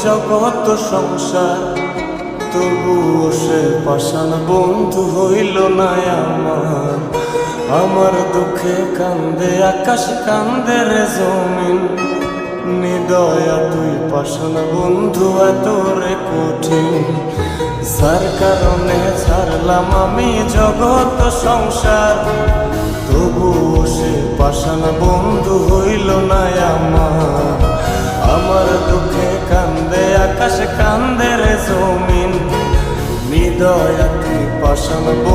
জগৎ সংসার, তবুও সে পাষাণ বন্ধু হইল না আমার। আমার দুঃখে কান্দে আকাশ, কান্দে রে জমিন, নিদয়া তুই পাষাণ বন্ধু এত রে কঠিন। যার কারণে ছাড়লাম আমি জগৎ সংসার, তবুও সে পাষাণ বন্ধু হইল না আমার। আমার দুঃখে কান্দে আকাশ, কান্দে রে জমিন, নিদয়া তুই পাষাণ বন্ধু।